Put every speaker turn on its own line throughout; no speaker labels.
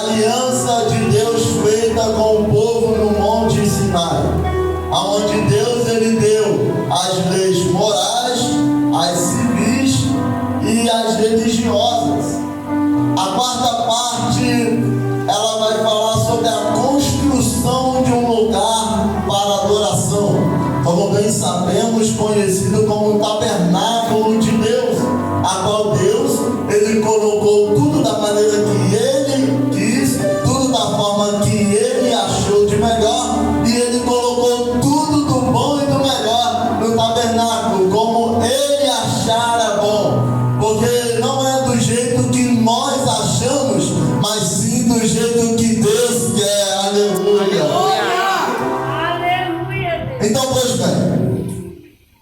aliança de Deus feita com o povo no Monte Sinai, aonde Deus ele deu as leis morais, as civis e as religiosas. A quarta parte, ela vai falar sobre a construção de um lugar para adoração, como bem sabemos, conhecido como o tabernáculo de Deus, a qual Deus ele colocou tudo da maneira que ele quis, tudo da forma que ele achou de melhor, e ele colocou tudo do bom e do melhor no tabernáculo, como ele achara bom, porque não é do jeito que nós achamos, mas sim do jeito que Deus quer. Aleluia!
Aleluia!
Então, pois bem,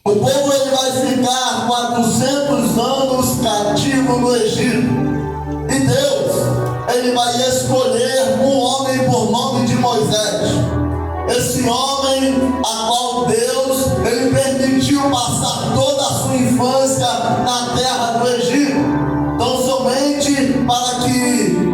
o povo ele vai ficar 400 anos cativo no Egito, e Deus ele vai escolher um homem por nome de Moisés. Esse homem a qual Deus ele permitiu passar toda a sua infância na terra do Egito, tão somente para que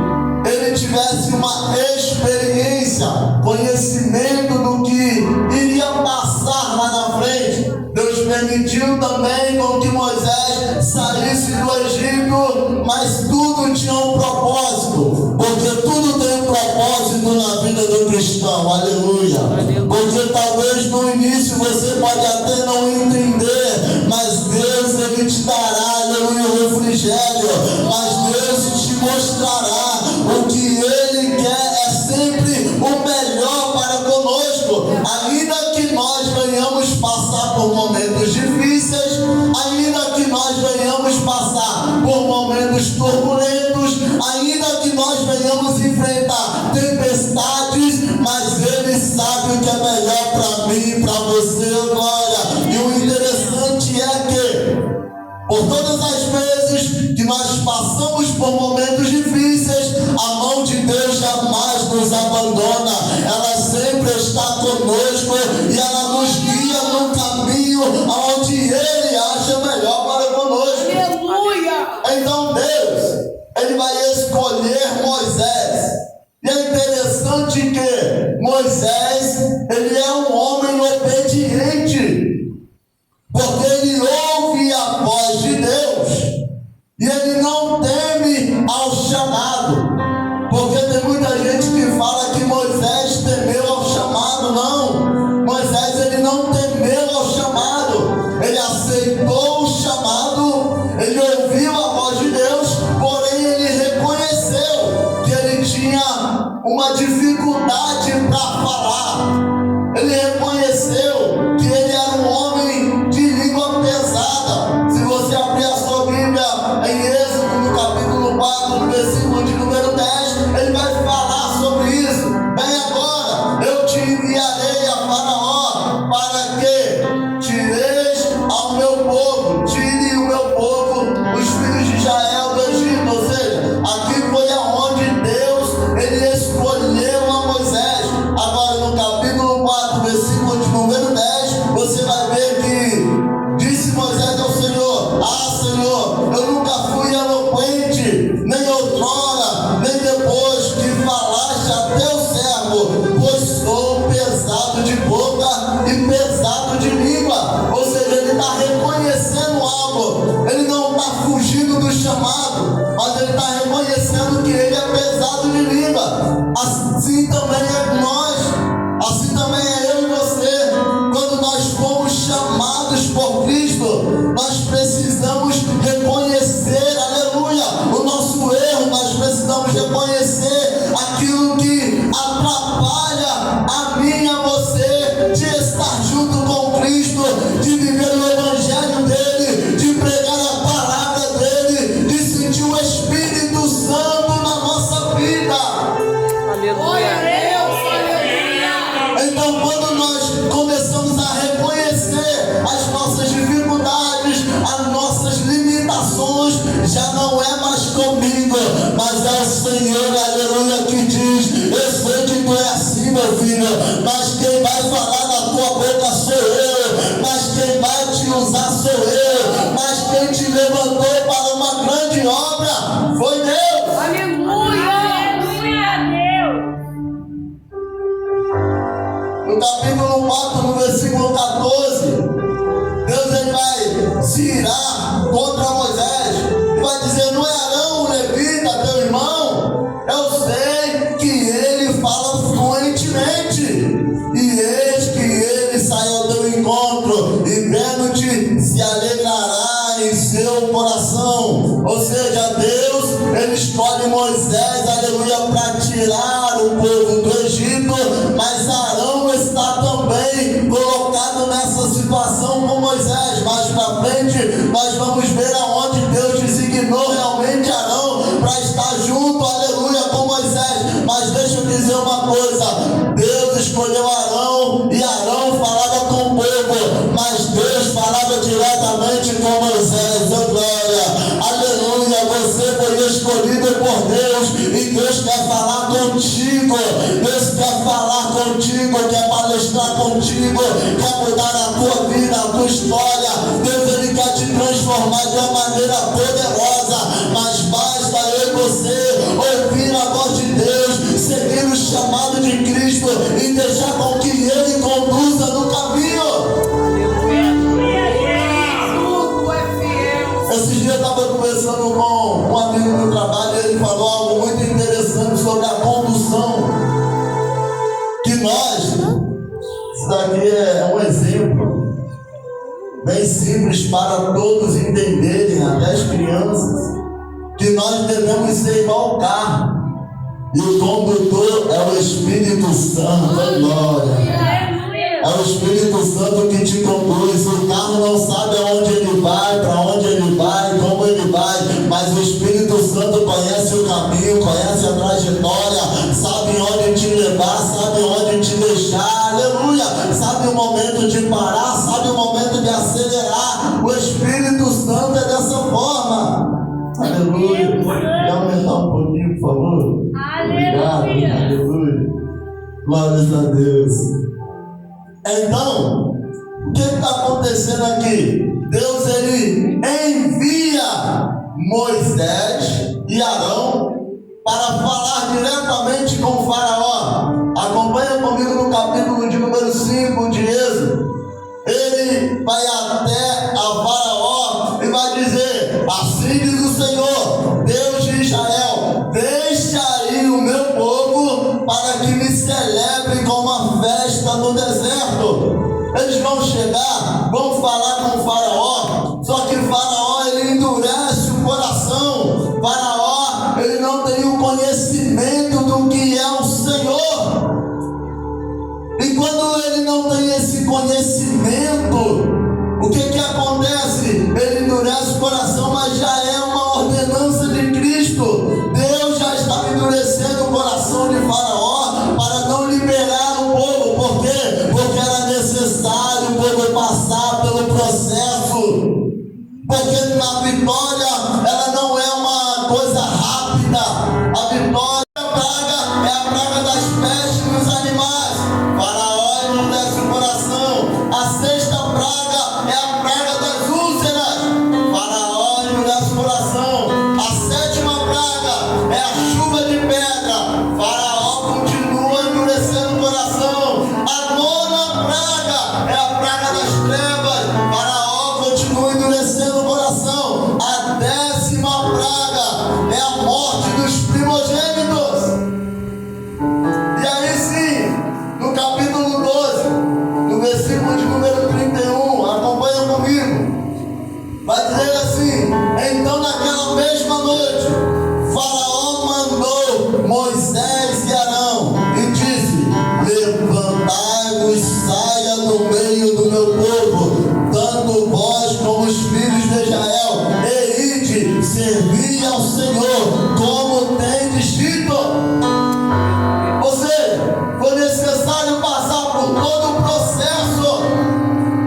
ele tivesse uma experiência, conhecimento do que iria passar lá na frente. Deus permitiu também com que Moisés saísse do Egito, mas tudo tinha um propósito, porque tudo tem um propósito na vida do cristão. Aleluia! Porque talvez no início você pode até não entender, mas Deus ele te dará, aleluia, o refrigério, mas Deus te mostrará o que ele quer é sempre o melhor para conosco, ainda que nós venhamos passar por momentos difíceis, ainda que nós venhamos passar por momentos turbulentos, ainda que nós venhamos enfrentar tempestades, mas ele sabe o que é melhor para mim e para você, glória. E o interessante é que por todas as vezes que nós passamos por momentos difíceis, a mão de Deus jamais nos abandona, ela sempre está conosco e ela nos guia no caminho onde Ele acha melhor para conosco.
Aleluia!
Então Deus, Ele vai escolher Moisés. E é interessante que Moisés, ele é um homem obediente, porque ele ouve a voz de Deus e ele não teme ao chamado, porque tem muita gente que fala que Moisés temeu ao chamado. Não, Moisés ele não temeu ao chamado, ele aceitou o chamado, ele ouviu a voz de Deus, porém ele reconheceu que ele tinha uma dificuldade para falar, ele reconheceu que ele era um homem de língua pesada. Se você abrir a sua Bíblia em Êxodo, no capítulo 4, no versículo de número 10, ele vai falar sobre isso. Bem, agora eu te enviarei a Faraó para que tireis ao meu povo, tire o meu povo, os filhos de Israel do Egito. Ou seja, aqui foi aonde Deus ele escolheu a Moisés. Agora no capítulo 4, versículo de número 10, você vai ver que disse Moisés ao Senhor: ah, Senhor, eu nunca fui eloquente, nem outrora, nem depois que falaste a teu servo, pois sou pesado de boca e pesado de língua. Ou seja, ele está reconhecendo algo, ele não está fugindo do chamado, mas ele está reconhecendo que ele é pesado de língua. Assim também é nós, assim também é eu e você. Quando nós fomos chamados por Cristo, nós precisamos reconhecer, aleluia, o nosso erro. Nós precisamos reconhecer aquilo que atrapalha a mim e a você de estar junto com Cristo, de viver o evangelho dele, de pregar a palavra dele, de sentir o Espírito Santo na nossa vida.
Aleluia!
Então, quando nós começamos a reconhecer as nossas dificuldades, as nossas limitações, já não é mais comigo, mas é o Senhor, aleluia, que diz: eu sei que tu é assim, meu filho. no capítulo 4, no versículo 14, Deus ele vai se irar contra Moisés e vai dizer: não é Arão, o levita, teu irmão? Eu sei que ele fala fluentemente, e eis que ele sai ao teu encontro, e vendo-te se alegrará em seu coração. Ou seja, Deus ele escolhe Moisés, aleluia, para tirar o povo do Egito, mas Arão está também colocado nessa situação com Moisés. Mais para frente nós vamos ver aonde Deus designou realmente Arão para estar junto, aleluia, com Moisés. Mas deixa eu dizer uma coisa: Deus escolheu Arão e Arão falava com o povo, mas Deus falava diretamente com Moisés. Oh glória, aleluia, você foi escolhido por Deus e Deus quer falar contigo. Deus quer falar contigo, quer palestrar contigo, quer mudar a tua vida, a tua história. Deus ele quer te transformar de uma maneira poderosa, mas basta eu e você ouvir a voz de Deus, seguir o chamado de Cristo e deixar com que Ele conduza no caminho. Esses dias eu estava conversando com um amigo do trabalho e ele falou algo muito interessante sobre a condução. Que nós, isso daqui é um exemplo bem simples para todos entenderem, até as crianças, que nós devemos ser igual ao carro. E o condutor é o Espírito Santo, glória. É o Espírito Santo que te conduz. O carro não sabe aonde ele vai, para onde ele vai, como ele vai, mas o Espírito Santo conhece o caminho, conhece a trajetória, sabe onde te levar, sabe onde te deixar, aleluia, sabe o momento de parar, sabe o momento de acelerar. O Espírito Santo é dessa forma, aleluia. Quer aumentar um pouquinho, por favor? Obrigado, aleluia, glórias a Deus. Então, o que está acontecendo aqui? Deus ele envia Moisés e Arão para falar diretamente com o faraó. Acompanha comigo no capítulo de número 5 de Êxodo. Ele vai até a faraó e vai dizer: assim diz o Senhor, Deus de Israel, deixa aí o meu povo para que me celebre com uma festa no deserto. Eles vão chegar, vão falar com o faraó, só que o faraó ele endurece o coração. Faraó ele não tem o conhecimento do que é o Senhor. E quando ele não tem esse conhecimento, o que acontece? Ele endurece o coração, mas já é uma ordenança de Cristo. Deus já está endurecendo o coração de faraó para não liberar o povo. Por quê? Porque era necessário o povo passar pelo processo. Porque na vitória, ela não é uma coisa rápida. A vitória praga é a praga das pestes nos animais. Faraó endurece o coração. A sexta praga é a praga das úlceras. Faraó endurece o coração. A sétima praga é a chuva de pedra. Faraó continua endurecendo o coração. A nona praga é a praga das trevas. Faraó continua endurecendo o coração. A 10ª praga é a morte dos primogênitos. E aí sim, no capítulo 12, no versículo de número 31, acompanha comigo, vai dizer assim: então naquela mesma noite, Faraó mandou Moisés e Arão e disse: levantai-vos, saia do meio do meu povo, tanto vós como os filhos de Israel, e ide, servi ao Senhor, como tendes dito. Ou seja, foi necessário passar por todo o processo,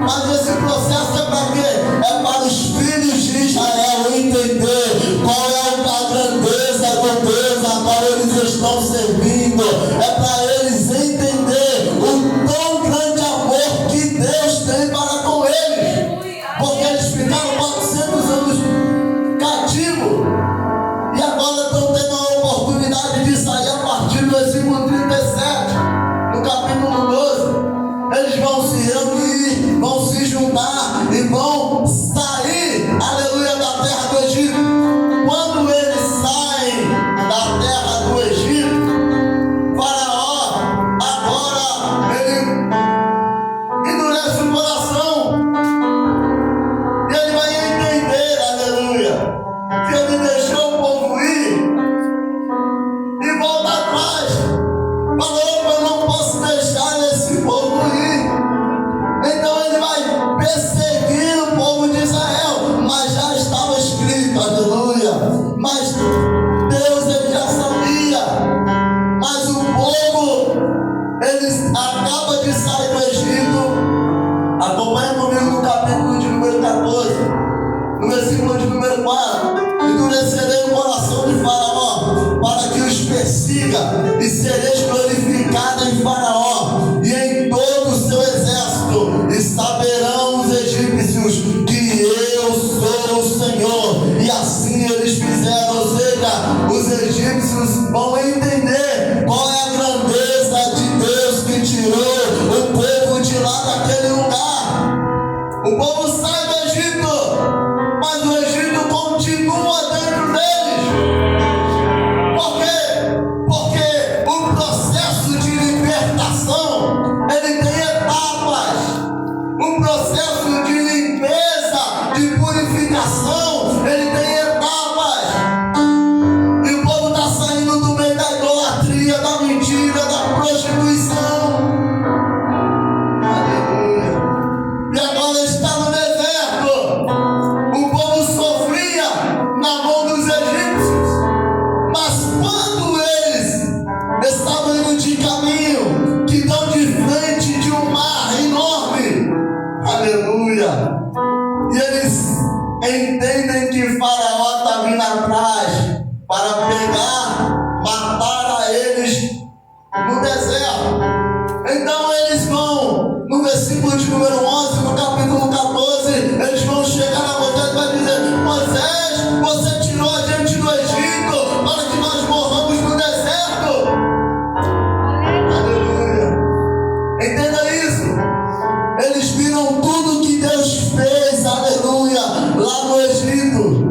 mas esse processo é para quê? É para os filhos de Israel entender qual é a grandeza do Deus a qual eles estão servindo. É para eles entender o tão grande amor que Deus tem para com eles, porque eles ficaram 400 anos cativos e agora estão tendo a oportunidade de sair a partir do versículo 37, no capítulo 12. e sereis glorificado em Faraó e em todo o seu exército, e saberão os egípcios que eu sou o Senhor. E assim eles fizeram, ou seja, os egípcios vão entender qual é a grandeza de Deus que tirou o povo de lá daquele lugar. O povo sai do Egito, mas o Egito continua dentro deles. Por quê? Porque o processo de libertação, ele tem etapas. O processo de limpeza, de purificação, ele tem etapas. E o povo está saindo do meio da idolatria, da mentira, da prostituição. Aleluia. E agora está no deserto. O povo sofria na mão dos egípcios. Mas quando eles estavam indo de caminho, que estão de frente de um mar enorme, aleluia, e eles entendem que Faraó está vindo atrás para pegar, matar a eles no deserto. Então eles vão, no versículo de número 11, no capítulo 14, eles vão chegar a Moisés e vai dizer: Moisés, você tirou a gente do Egito para que nós morramos no deserto. Aleluia. Entenda isso. Eles viram tudo que Deus fez, aleluia, lá no Egito.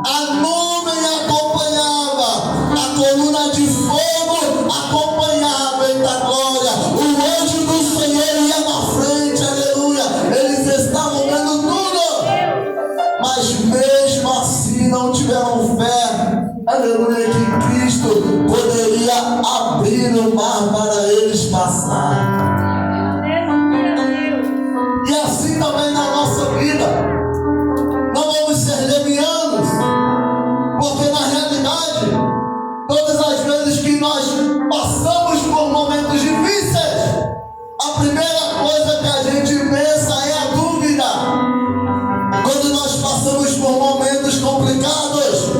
A nuvem acompanhava, a coluna de fogo acompanhava, eita glória. O anjo do Senhor ia na frente, aleluia. Eles estavam vendo tudo, mas mesmo assim não tiveram fé, aleluia, que Cristo poderia abrir o mar para eles passarem. E assim também na nossa vida, não vamos ser levianos, porque na realidade, todas as vezes que nós passamos por momentos difíceis, a primeira coisa que a gente pensa é a dúvida. Quando nós passamos por momentos complicados,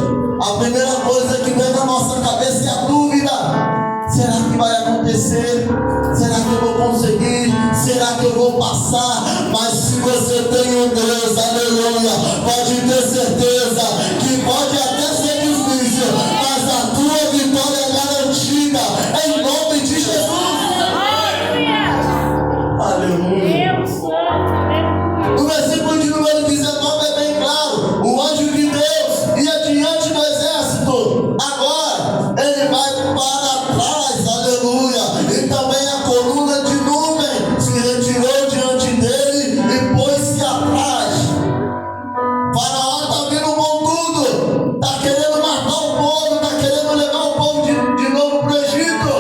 a primeira coisa que vem na nossa cabeça é a dúvida. Será que vai acontecer? Será que eu vou conseguir? Será que eu vou passar? Mas se você tem um Deus, aleluia, pode ter certeza que pode até ser difícil, mas a tua vitória é garantida, em nome de Jesus. Aleluia. No versículo de número 19 é bem claro: o anjo de Deus ia diante do exército. Agora ele vai para trás, aleluia. E também a coluna de nuvem se retirou diante dele e pôs-se atrás. Faraó está vindo com tudo, está querendo matar o povo, está querendo levar o povo de novo para o Egito.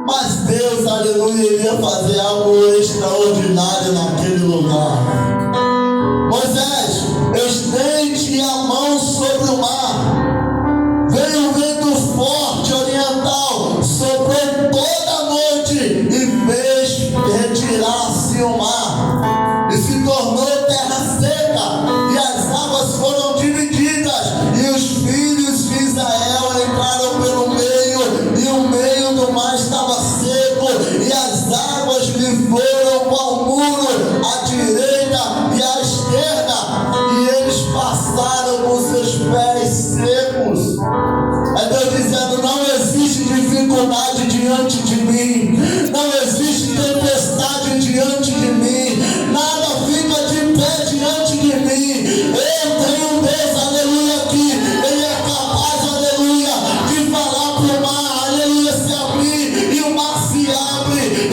Mas Deus, aleluia, iria fazer algo extraordinário naquele lugar. Moisés, estende a mão sobre o mar. Veio um vento forte oriental, soprou toda a noite e fez retirar-se o mar. E se tornou terra seca, e as águas foram divididas, e os filhos de Israel entraram pelo meio, e o meio do mar estava seco, e as águas lhe foram ao muro, à direita e à esquerda, e eles passaram com seus pés secos. É Deus dizendo: não existe dificuldade diante de mim, não existe tempestade diante de mim, nada fica de pé diante de mim. Eu tenho um Deus, aleluia, que Ele é capaz, aleluia, de falar para o mar, aleluia, se abrir e o mar se abre.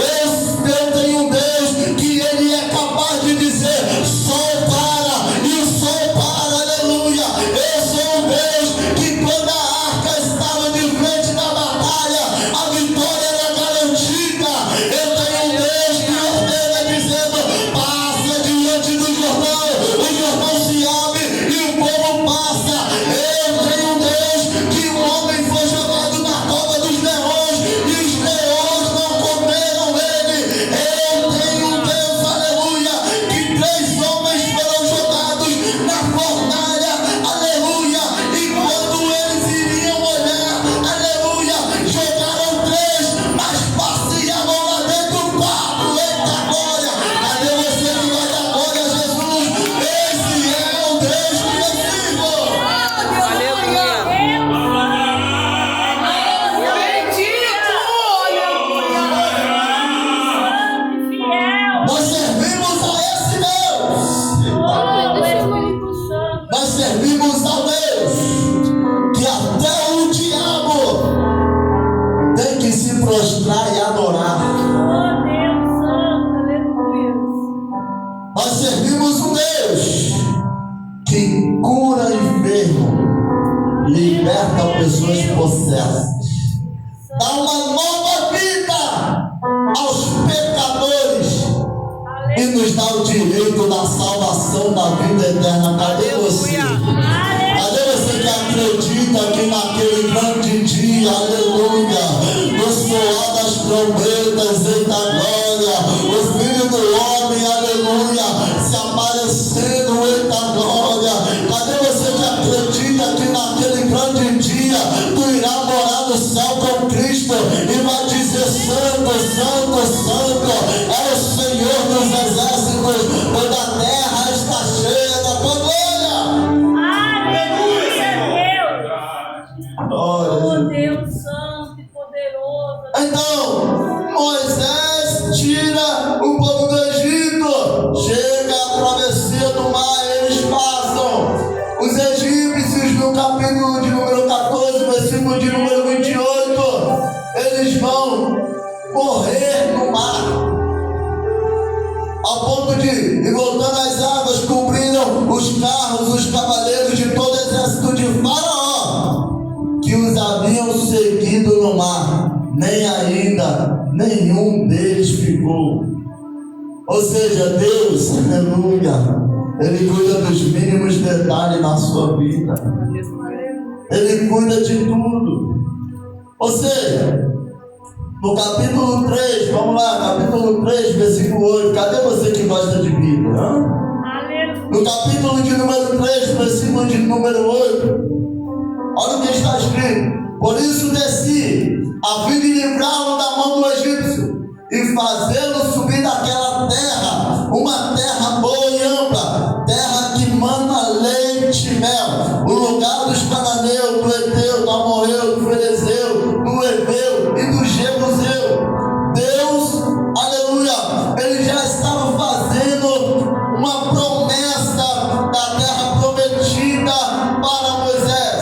Eu tenho um Deus que Ele é capaz de dizer: sol para, e o sol para, aleluia. Eu sou um Deus que quando a arca estava de frente da batalha, a vitória era garantida. dá uma nova vida aos pecadores e nos dá o direito da salvação da vida eterna. Cadê você? Cadê você que acredita que naquele grande dia, aleluia, no soar das trombetas, eita glória, o Filho do Homem, aleluia, se aparecendo, eita glória? Cadê você que acredita que naquele grande dia tu irá morar no céu com Cristo e vai dizer: Santo, Santo, Santo é o Senhor dos exércitos, toda a terra está cheia da tua glória.
Oh Deus santo e poderoso.
Então, Moisés tira o povo do Egito, chega à travessia do mar, eles passam. Os egípcios, no capítulo de número 14, versículo de número 28, eles vão morrer no mar, ao ponto de, e voltando às águas, cobriram os carros, os cavaleiros de todo o exército de Faraó, que os haviam seguido no mar, nem ainda nenhum deles ficou. Ou seja, Deus, aleluia, Ele cuida dos mínimos detalhes na sua vida. Ele cuida de tudo. Ou seja, no capítulo 3, vamos lá, capítulo 3, versículo 8, cadê você que gosta de Bíblia? No capítulo de número 3, versículo de número 8, olha o que está escrito: por isso desci, a fim de livrá-lo da mão do egípcio e fazê-lo subir daquela terra, uma terra boa e ampla, terra que mana leite e mel, o lugar dos cananeus, do Eteu, do Amorreu, do Ferezeu, do Heveu e do Jebuseu. Deus, aleluia, Ele já estava fazendo uma promessa da terra prometida para Moisés.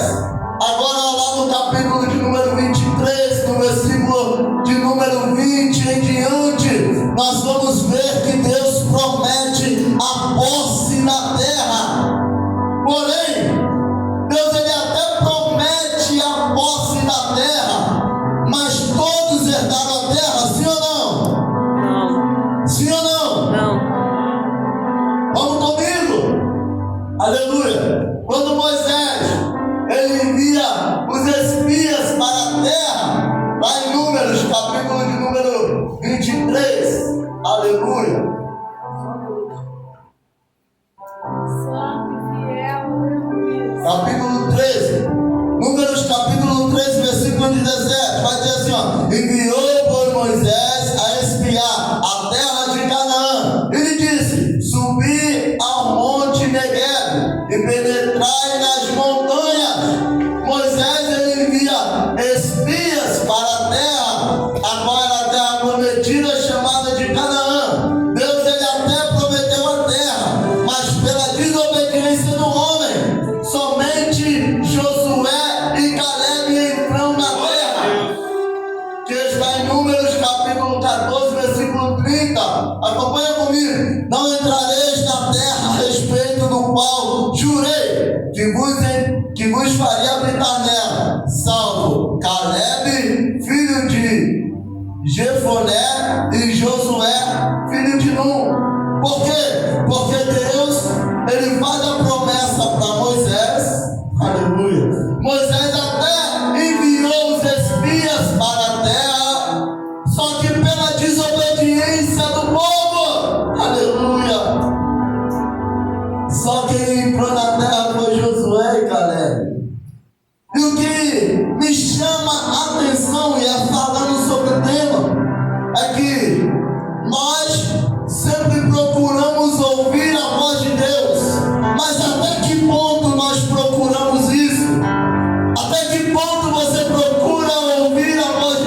Agora lá no capítulo de número 23, no versículo de número 20 em diante, nós vamos ver que Deus promete a posse na terra. Porém, Deus ele até promete a posse na terra, mas todos herdaram a terra, sim ou não?
Não.
Sim ou não?
Não.
Vamos comigo? Aleluia! Quando Moisés ele envia os espias para a terra, lá em Números, capítulo de número 23, aleluia!
Santo e fiel.
Capítulo 13, Números capítulo 13, versículo 17, vai dizer assim, ó: enviou, pois, Moisés a espiar a terra de Canaã, e lhe disse: subi ao monte Negueb e penetrai nas montanhas. Moisés ele envia espias para a terra, a qual era a terra prometida, chamada de Canaã. Deus ele até prometeu a terra, mas pela desobediência do homem, somente Josué e Caleb entram na terra, que está em Números capítulo 14, versículo 30. Acompanha comigo: não entrareis na terra a respeito do qual jurei que vos faria habitar nela, salvo Caleb, filho de Jefoné, e Josué, filho de Nun. Por quê? Porque Deus ele faz a promessa para Moisés, aleluia. Moisés até enviou os espias para a terra, só que pela desobediência do povo, aleluia, só quem entrou na terra foi Josué e Caleb. E o que me chama a atenção, e é falando sobre o tema, é que nós sempre procuramos ouvir a voz de Deus, mas até que ponto nós procuramos isso? Até que ponto você procura ouvir a voz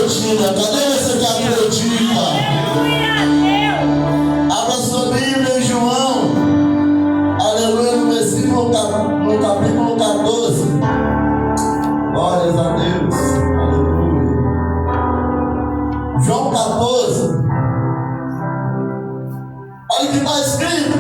rotina? Cadê você que acredita?
Aleluia, Deus.
Abra sua Bíblia em João, aleluia, no versículo, no capítulo 14. Glórias a Deus, aleluia. João 14. Olha o que está escrito: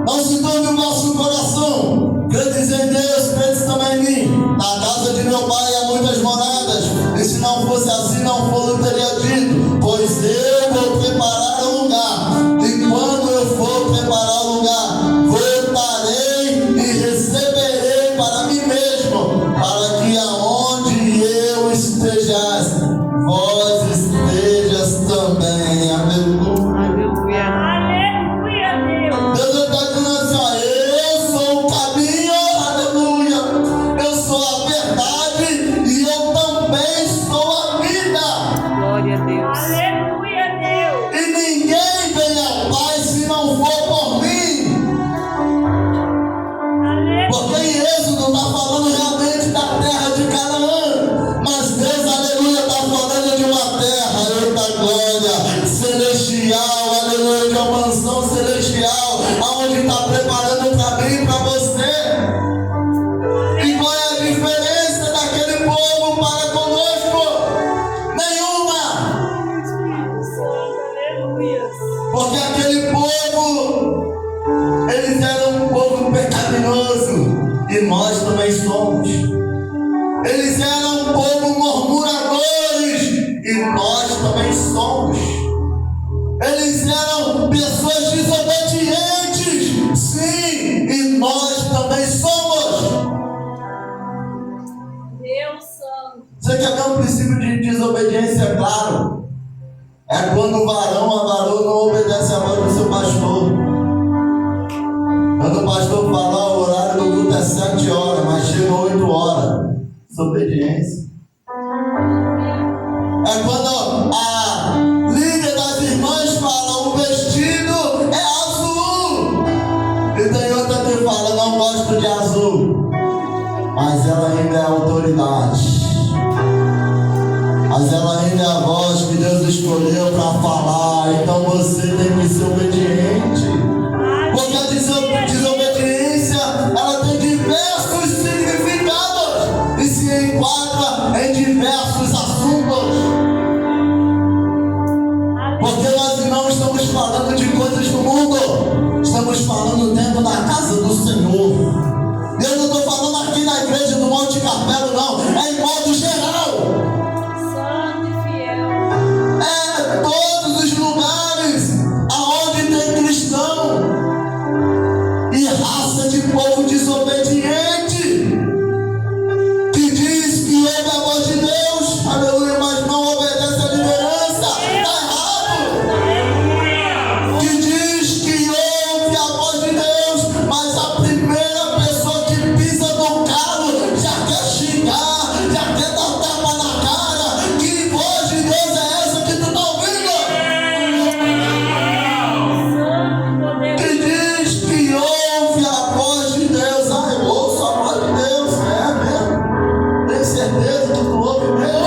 não se turbe o vosso coração, credes em Deus, credes também em mim. Na casa de meu pai há muitas moradas, e se não fosse assim, não for, teria dito, pois eu vou preparar um lugar, e quando eu for preparar o lugar, voltarei e receberei para mim mesmo, para que aonde eu estejas, vós estejas também. Aleluia.
Aleluia.
Aleluia, Deus.
Deus está dizendo assim, ó, eu sou o caminho, aleluia, eu sou a verdade e eu também sou a vida.
Glória a Deus.
Aleluia, Deus.
E ninguém vem ao Pai se não for por mim. Porque em Êxodo está falando realmente da terra de Canaã, mas Deus, aleluia, está falando de uma terra, eita glória, celestial, aleluia, de uma mansão celestial, aonde está preparando para mim e para você. E qual é a diferença daquele povo para conosco? Nenhuma!
Espírito Santo, aleluia.
Porque aquele povo, eles eram um povo pecaminoso, e nós também somos. Eles eram um povo murmuradores, e nós também somos. Eles eram pessoas desobedientes, sim, e nós também somos.
Deus Santo.
Você quer ver um princípio de desobediência claro? É quando o varão, a varoa não obedece a voz do seu pastor. Quando o pastor fala, ó, o horário do culto é 7 horas, mas chega 8 horas. Desobediência. É quando a líder das irmãs fala, o vestido é azul. E tem outra que fala, não gosto de azul. Mas ela ainda é autoridade. Mas ela ainda é a voz que Deus escolheu para falar. Então você tem que ser obediente. Porque a desobediência, ela tem diversos significados e se enquadra em diversos assuntos. Porque nós não estamos falando de coisas do mundo, estamos falando dentro da casa do Senhor. E eu não estou falando aqui na igreja do Monte Carmelo, não, é em modo geral.
Santo e fiel.
É todos os lugares aonde tem cristão e raça de povo desobediente que diz que ouve a voz de Deus, aleluia, mas não obedece a liderança, está errado.
Aleluia.
Que diz que ouve a voz de Deus, mas a primeira pessoa que pisa no carro já quer xingar, já quer dar tapa na cara. Que voz de Deus é essa que tu está ouvindo?
Santo e
Que
poderoso.
diz que ouve a voz de Deus. Ah, eu ouço a voz de Deus, é mesmo? Tem certeza que tu ouve mesmo?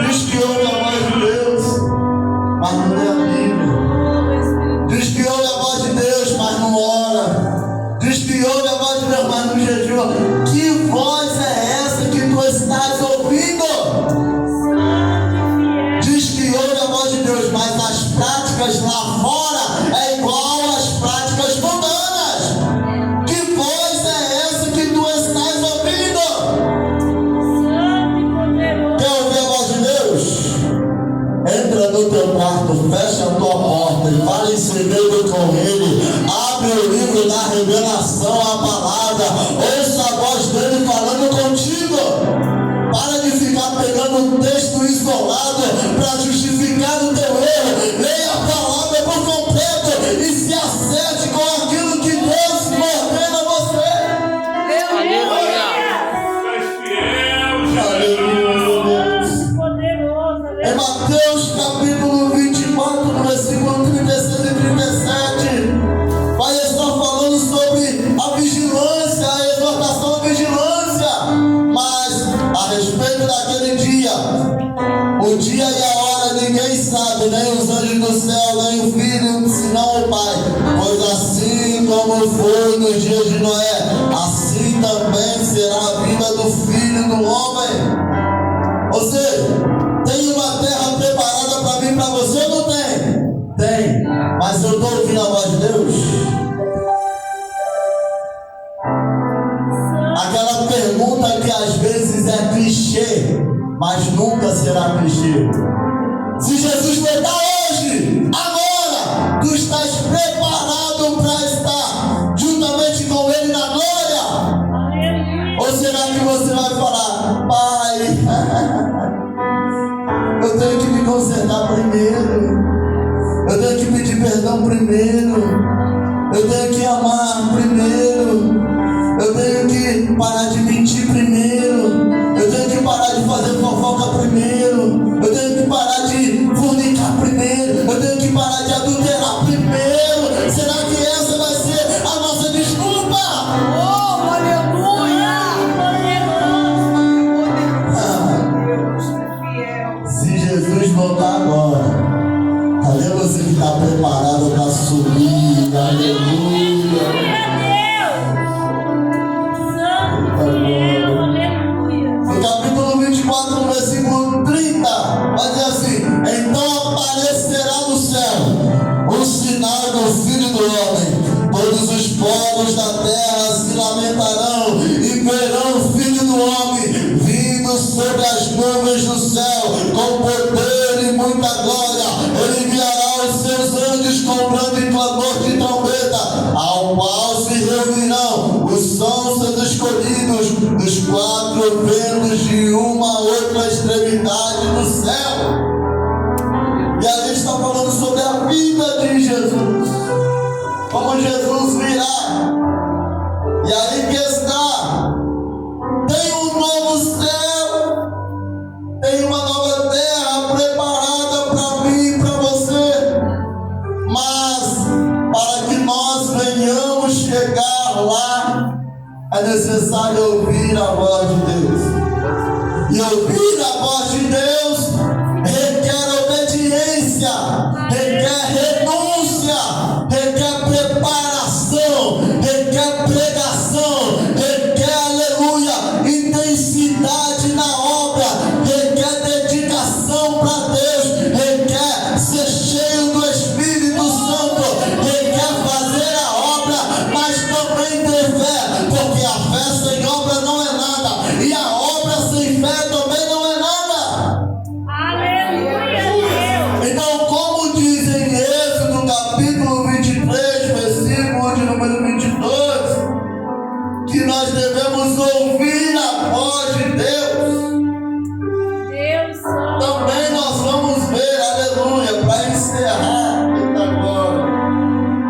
Diz que ouve a voz de Deus, mas não lê a Bíblia. Diz que ouve a voz de Deus, mas não ora. Diz que ouve a voz de Deus, mas não jejua. Que voz é essa que tu estás ouvindo? Diz que ouve a voz de Deus, mas as práticas lá fora é igual às práticas mundanas. Que voz é essa que tu estás ouvindo? Quer ouvir a voz de Deus? Entra no teu quarto, fecha a tua porta e fala em segredo com Ele. Abre o livro da revelação, a palavra. Ouça a voz dele falando contigo. Para de ficar pegando um texto isolado para justificar o teu erro. Leia a palavra por completo e se acerte com aquilo que Deus ordena a você.
Aleluia.
Aleluia.
Santo e poderoso.
Em Mateus capítulo 24, no versículo O dia e a hora ninguém sabe, nem os anjos do céu, nem o Filho, senão o Pai. Pois assim como foi nos dias de Noé, assim também será a vida do Filho do Homem. Ou seja, tem uma terra preparada para mim, para você ou não tem? Tem. Mas eu estou ouvindo a voz de Deus? Aquela pergunta que às vezes é clichê, mas nunca será clichê. Se Jesus voltar hoje, agora, tu estás preparado para estar juntamente com Ele na glória? Ou será que você vai falar, Pai, eu tenho que me consertar primeiro, eu tenho que pedir perdão primeiro, eu tenho que amar primeiro, eu tenho que parar de mentir primeiro, eu tenho que parar de fazer fofoca primeiro, eu tenho que parar de fornicar primeiro, eu tenho que parar de adulterar primeiro. Será que essa vai ser a nossa desculpa?
Oh, aleluia!
Se Jesus voltar agora, cadê você que está preparado para subir? Aleluia! No capítulo 24, no versículo 30, vai dizer assim: então aparecerá no céu o sinal do Filho do Homem. Todos os povos da terra se lamentarão e verão o Filho do Homem vindo sobre as nuvens do céu com poder e muita glória. Ele enviará os seus anjos com brando e clamor de trombeta, ao qual se reunirão os seus escolhidos dos quatro ventos de uma a outra extremidade do céu. E a gente está falando sobre a vida de Jesus, como Jesus virá. E aí que está: tem um novo céu, tem uma nova terra preparada para mim e para você. Mas para que nós venhamos chegar lá, é necessário ouvir a voz de Deus. E ouvir a voz de Deus requer obediência, requer renúncia, requer preparação, requer pregação, requer, aleluia, intensidade na obra, requer dedicação para Deus, requer ser cheio do Espírito Santo, requer fazer a obra, mas também ter fé, porque a fé sem obra não é nada, e a obra sem fé também não é nada. Então, como diz em Êxodo capítulo 23, versículo de número 22, que nós devemos ouvir a voz de Deus. Também nós vamos ver, aleluia, para encerrar agora,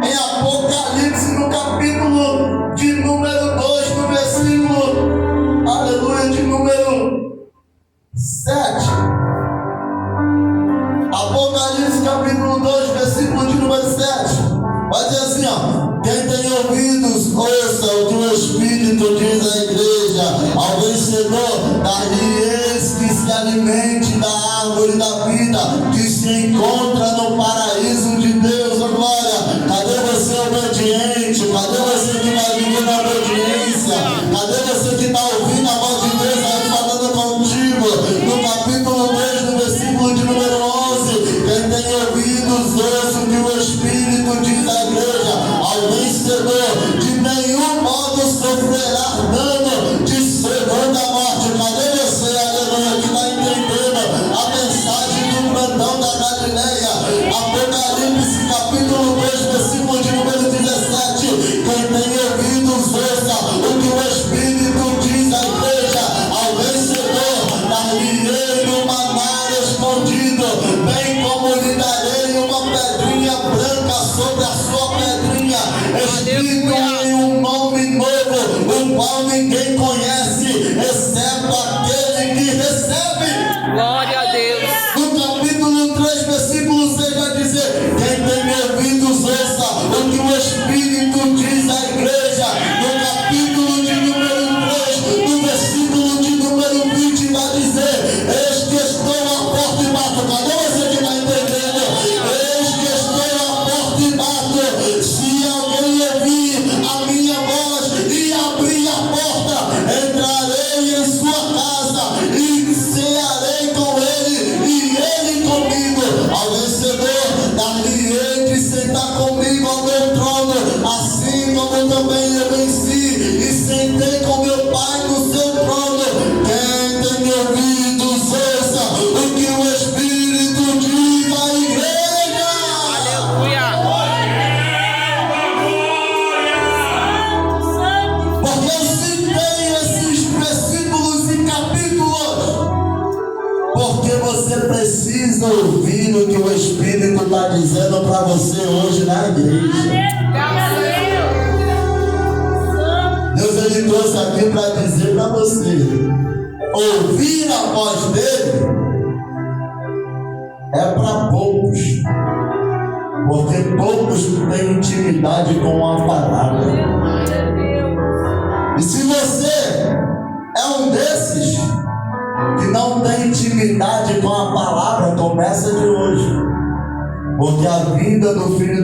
em Apocalipse, no capítulo de número 2, no versículo, aleluia, de número 7. Apocalipse, capítulo 2, versículo de número 7. Vai dizer assim, ó: quem tem ouvidos, ouça o que o Espírito diz à igreja. Ao vencedor, dar-lhe-eis que se alimente da árvore da vida, que se encontra no paraíso de Deus. Oh, glória! Cadê você obediente? Cadê você que vai viver na obediência? Cadê você que está ouvindo a voz de Deus aí falando contigo? No capítulo 2, no versículo de número 11, quem tem ouvidos, ouça o que o Espírito diz à igreja. Ao vencedor, de nenhum modo sofrerá dano de segunda morte. Cadê você, aleluia, que está entendendo a mensagem do grandão da Galileia? Apocalipse, capítulo 2, versículo de número 17. Quem tem ouvidos, ouça o que o Espírito diz à igreja. Ao vencedor, dar-lhe-ei um maná escondido, bem como lhe darei uma pedrinha branca sobre a sua pedrinha, escrito em um nome novo, o qual ninguém conhece, exceto aquele que recebe.
Glória a Deus.
No capítulo 3, versículo 6, vai dizer: quem tem ouvidos, ouça o que o Espírito diz à igreja. No capítulo de número 3, no versículo de número 20, vai dizer: eis que estou à porta e Porque você precisa ouvir o que o Espírito está dizendo para você hoje na igreja. Deus, Ele trouxe aqui para dizer para você: ouvir a voz dele é para poucos, porque poucos têm intimidade com a palavra. E se você é um desses que não tem intimidade com a palavra, começa de hoje, porque a vinda do Filho